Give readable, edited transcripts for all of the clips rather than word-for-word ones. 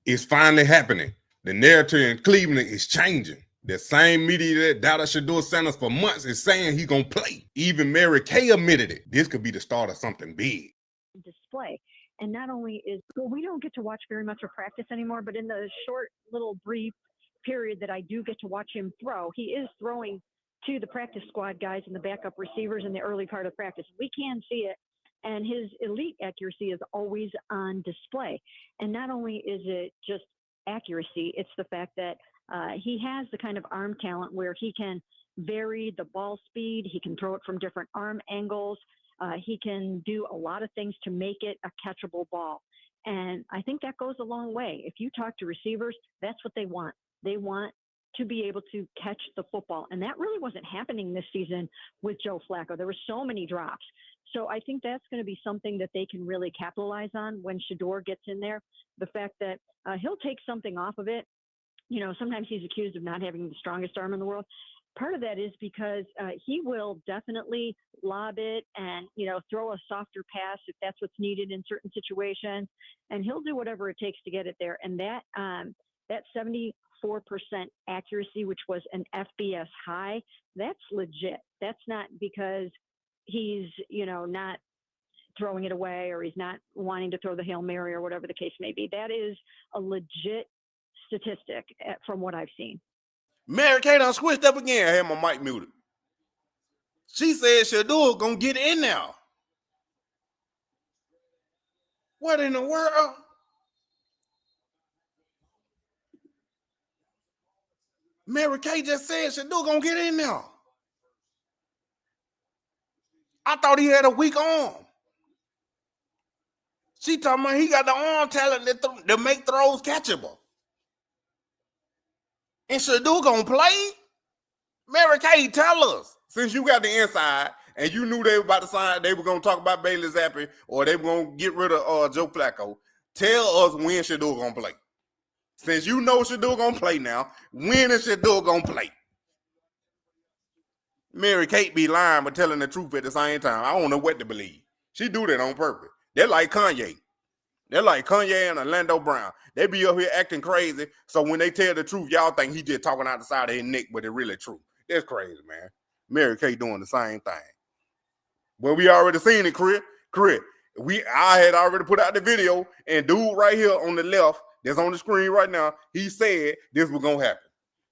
It's finally happening. The narrative in Cleveland is changing. The same media that doubted Shedeur Sanders for months is saying he's going to play. Even Mary Kay admitted it. This could be the start of something big. Display. And not only is, well, we don't get to watch very much of practice anymore, but in the short little brief period that I do get to watch him throw, he is throwing to the practice squad guys and the backup receivers in the early part of practice. We can see it. And his elite accuracy is always on display. And not only is it just accuracy, it's the fact that he has the kind of arm talent where he can vary the ball speed. He can throw it from different arm angles. He can do a lot of things to make it a catchable ball. And I think that goes a long way. If you talk to receivers, that's what they want. They want to be able to catch the football. And that really wasn't happening this season with Joe Flacco. There were so many drops. So I think that's going to be something that they can really capitalize on when Shedeur gets in there. The fact that he'll take something off of it. You know, sometimes he's accused of not having the strongest arm in the world. Part of that is because he will definitely lob it and, you know, throw a softer pass if that's what's needed in certain situations. And he'll do whatever it takes to get it there. And that 74% accuracy, which was an FBS high, that's legit. That's not because he's, you know, not throwing it away or he's not wanting to throw the Hail Mary or whatever the case may be. That is a legit statistic from what I've seen. Mary Kay done switched up again. I had my mic muted. She said Shedeur gonna get in now. What in the world? Mary Kay just said Shedeur gonna get in now. I thought he had a weak arm. She talking about he got the arm talent to make throws catchable. And Shedeur gonna play? Mary Kay, tell us. Since you got the inside and you knew they were about to sign, they were gonna talk about Bailey Zappi or they were gonna get rid of Joe Flacco. Tell us when Shedeur gonna play. Since you know Shedeur gonna play now, when is Shedeur gonna play? Mary Kay be lying but telling the truth at the same time. I don't know what to believe. She do that on purpose. They're like Kanye. They're like Kanye and Orlando Brown. They be up here acting crazy. So when they tell the truth, y'all think he just talking out the side of his neck, but it's really true. That's crazy, man. Mary Kay doing the same thing. Well, we already seen it, Chris. I had already put out the video, and dude right here on the left, that's on the screen right now, he said this was gonna happen.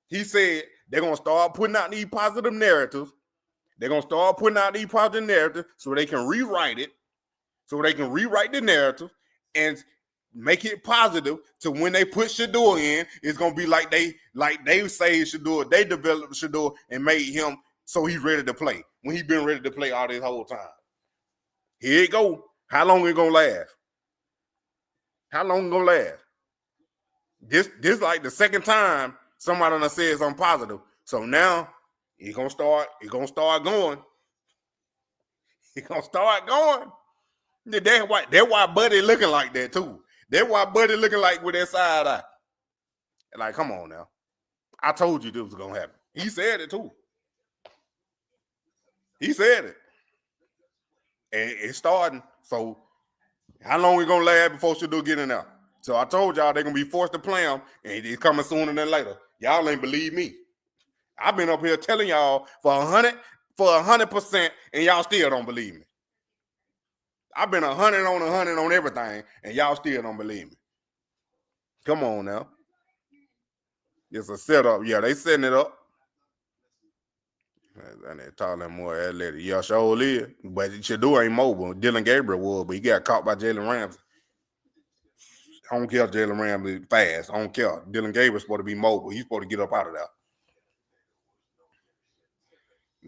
He said they're gonna start putting out these positive narratives. They're gonna start putting out these positive narratives so they can rewrite it, so they can rewrite the narrative and make it positive to when they put Shedeur in, it's gonna be like they say Shedeur, they developed Shedeur and made him so he's ready to play when he's been ready to play all this whole time. Here it go. How long it gonna last? How long it gonna last? This like the second time somebody done said something positive. So now it's gonna start going. It's gonna start going. That's why Buddy looking like that too. That's why Buddy looking like with that side eye. Like, come on now. I told you this was gonna happen. He said it too. He said it. And it's starting. So how long it gonna last before Shedeur get in there? So I told y'all they're gonna be forced to play him, and it's coming sooner than later. Y'all ain't believe me. I've been up here telling y'all for 100%, and y'all still don't believe me. I've been 100 on everything, and y'all still don't believe me. Come on now. It's a setup. Yeah, they setting it up. And they talking more athletic. Yeah, sure is. But Shedeur ain't mobile. Dylan Gabriel was, but he got caught by Jalen Ramsey. I don't care if Jalen Ramsey fast. I don't care. Dylan Gabriel's supposed to be mobile. He's supposed to get up out of there.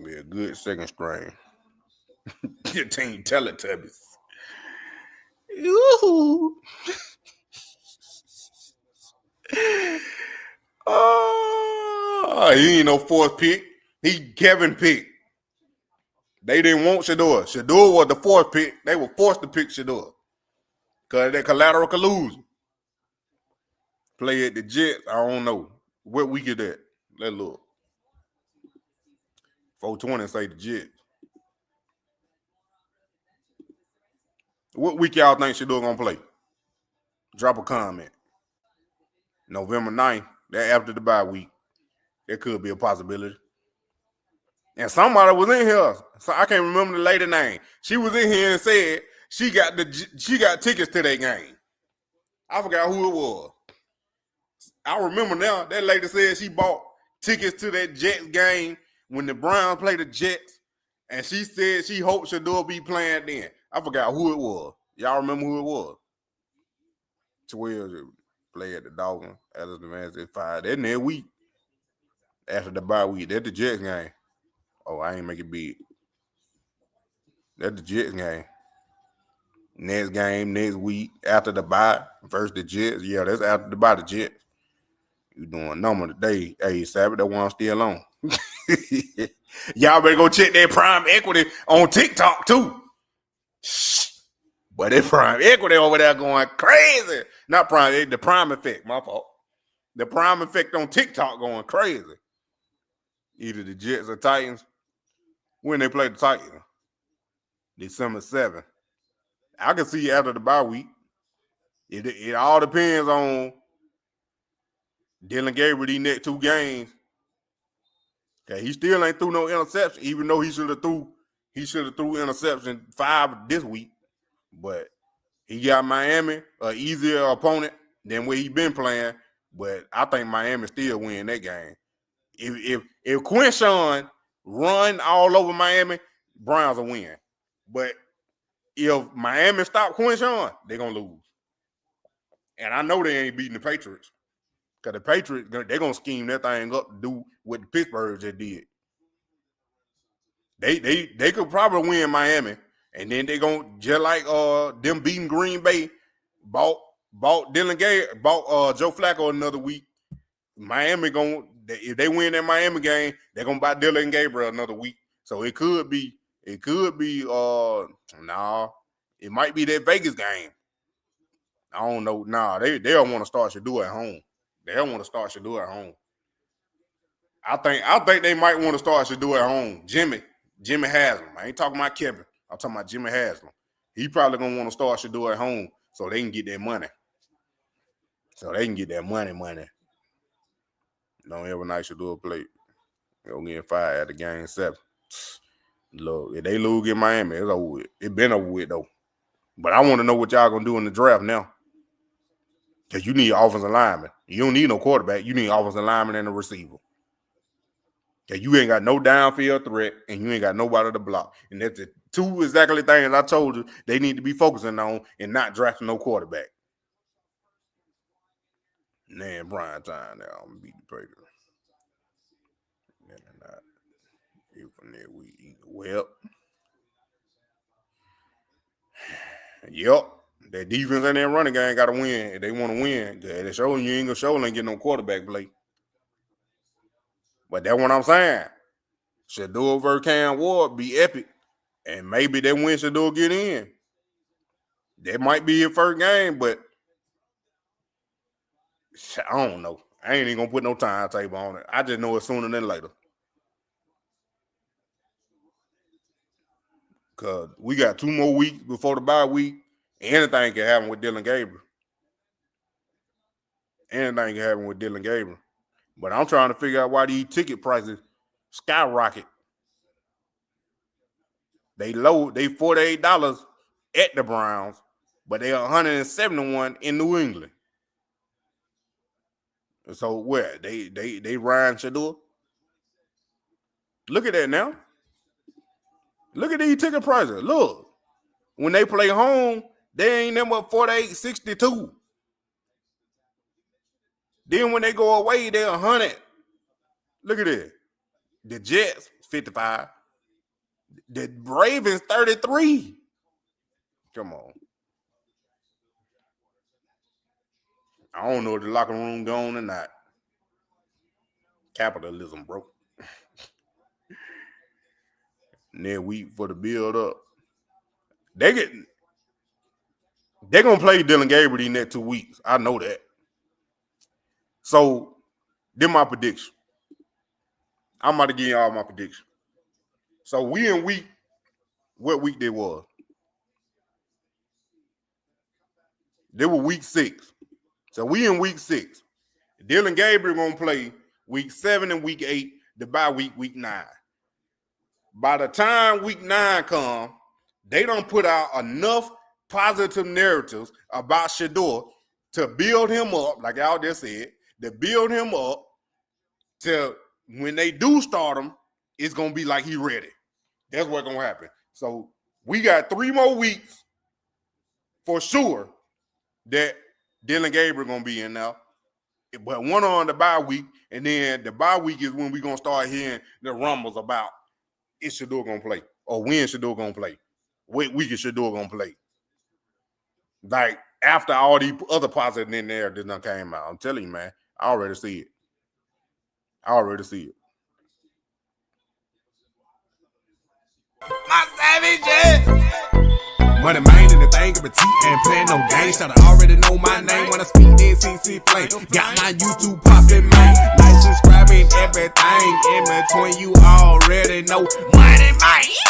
Be a good second string. Your team Teletubbies. Ooh. Oh, he ain't no fourth pick. He Kevin pick. They didn't want Shedeur. Shedeur was the fourth pick. They were forced to pick Shedeur. Because they collateral collusion. Play at the Jets. I don't know. What week is that? Let's look. 420 say the Jets. What week y'all think Shedeur gonna play? Drop a comment. November 9th, that after the bye week. That could be a possibility. And somebody was in here, so I can't remember the lady name. She was in here and said she got tickets to that game. I forgot who it was. I remember now. That lady said she bought tickets to that Jets game when the Browns played the Jets, and she said she hoped Shedeur be playing then. I forgot who it was. Y'all remember who it was? 12 play at the Dolphins. Alice Devance at 5. That next week after the bye week. That's the Jets game. Oh, I ain't make it big. That's the Jets game. Next game, next week, after the bye versus the Jets. Yeah, that's after the bye, the Jets. You doing a number today. Hey, Sabbath, that one still on. Y'all better go check that Prime Equity on TikTok, too. But that Prime Equity over there going crazy. Not Prime, the Prime Effect, my fault. The Prime Effect on TikTok going crazy. Either the Jets or Titans. When they play the Titans? December 7th. I can see after the bye week. It all depends on Dylan Gabriel these next 2 games. Okay, he still ain't threw no interception, even though he should have threw interception 5 this week. But he got Miami, an easier opponent than what he been playing. But I think Miami still win that game. If Quinshawn run all over Miami, Browns will win. But if Miami stop Quinshawn, they're gonna lose. And I know they ain't beating the Patriots. Because the Patriots, they're going to scheme that thing up to do what the Pittsburgh just did. They could probably win Miami. And then they're going to, just like them beating Green Bay, bought Dylan Gay, bought Joe Flacco another week. Miami if they win that Miami game, they're going to buy Dylan Gabriel another week. So it could be, it might be that Vegas game. I don't know. They don't want to start Shedeur at home. They don't want to start Shedeur at home. I think they might want to start Shedeur at home. Jimmy Haslam. I ain't talking about Kevin. I'm talking about Jimmy Haslam. He probably gonna want to start Shedeur at home so they can get their money. Don't ever night Shedeur play. They'll get fired at the game 7. Look, if they lose in Miami, it's over with. It been over with though. But I want to know what y'all gonna do in the draft now. Because you need offensive lineman. You don't need no quarterback. You need offensive lineman and a receiver. Because you ain't got no downfield threat and you ain't got nobody to block. And that's the 2 exactly things I told you they need to be focusing on and not drafting no quarterback. Man, Brian time now. I'm going to beat the Patriots. Well, yep. That defense and that running game got to win. If they want to win, they show you ain't going to get no quarterback play. But that's what I'm saying. Shedeur versus Cam Ward be epic. And maybe they win Shedeur get in. That might be your first game, but I don't know. I ain't even going to put no timetable on it. I just know it's sooner than later. Because we got 2 more weeks before the bye week. Anything can happen with Dylan Gabriel. But I'm trying to figure out why these ticket prices skyrocket. They $48 at the Browns, but they $171 in New England. So where? They Ryan Shedeur? Look at that now. Look at these ticket prices. Look. When they play home, they ain't them up 48.62. Then when they go away, they're 100. Look at it. The Jets, 55. The Ravens, 33. Come on. I don't know if the locker room gone or not. Capitalism, bro. And then week for the build up. They're gonna play Dylan Gabriel these next 2 weeks. I know that. So, then my prediction. I'm about to give y'all my prediction. So we in what week they was? They were week 6. So we in week 6. Dylan Gabriel gonna play week 7 and week 8, the bye week 9. By the time week 9 come, they don't put out enough positive narratives about Shedeur to build him up, like y'all just said, to build him up to when they do start him, it's gonna be like he ready. That's what's gonna happen. So we got 3 more weeks for sure that Dylan Gabriel gonna be in now. But one on the bye week, and then the bye week is when we're gonna start hearing the rumbles about is Shedeur gonna play or when Shedeur gonna play. What week is Shedeur gonna play? Like after all these other positive in there that done came out. I'm telling you, man, I already see it. My savage, Moneymane and the thing of a T ain't playing no games. Should already know my name when I speak in CC Flame. Got my YouTube poppin', man. Like, subscribe and everything in between. You already know Moneymane.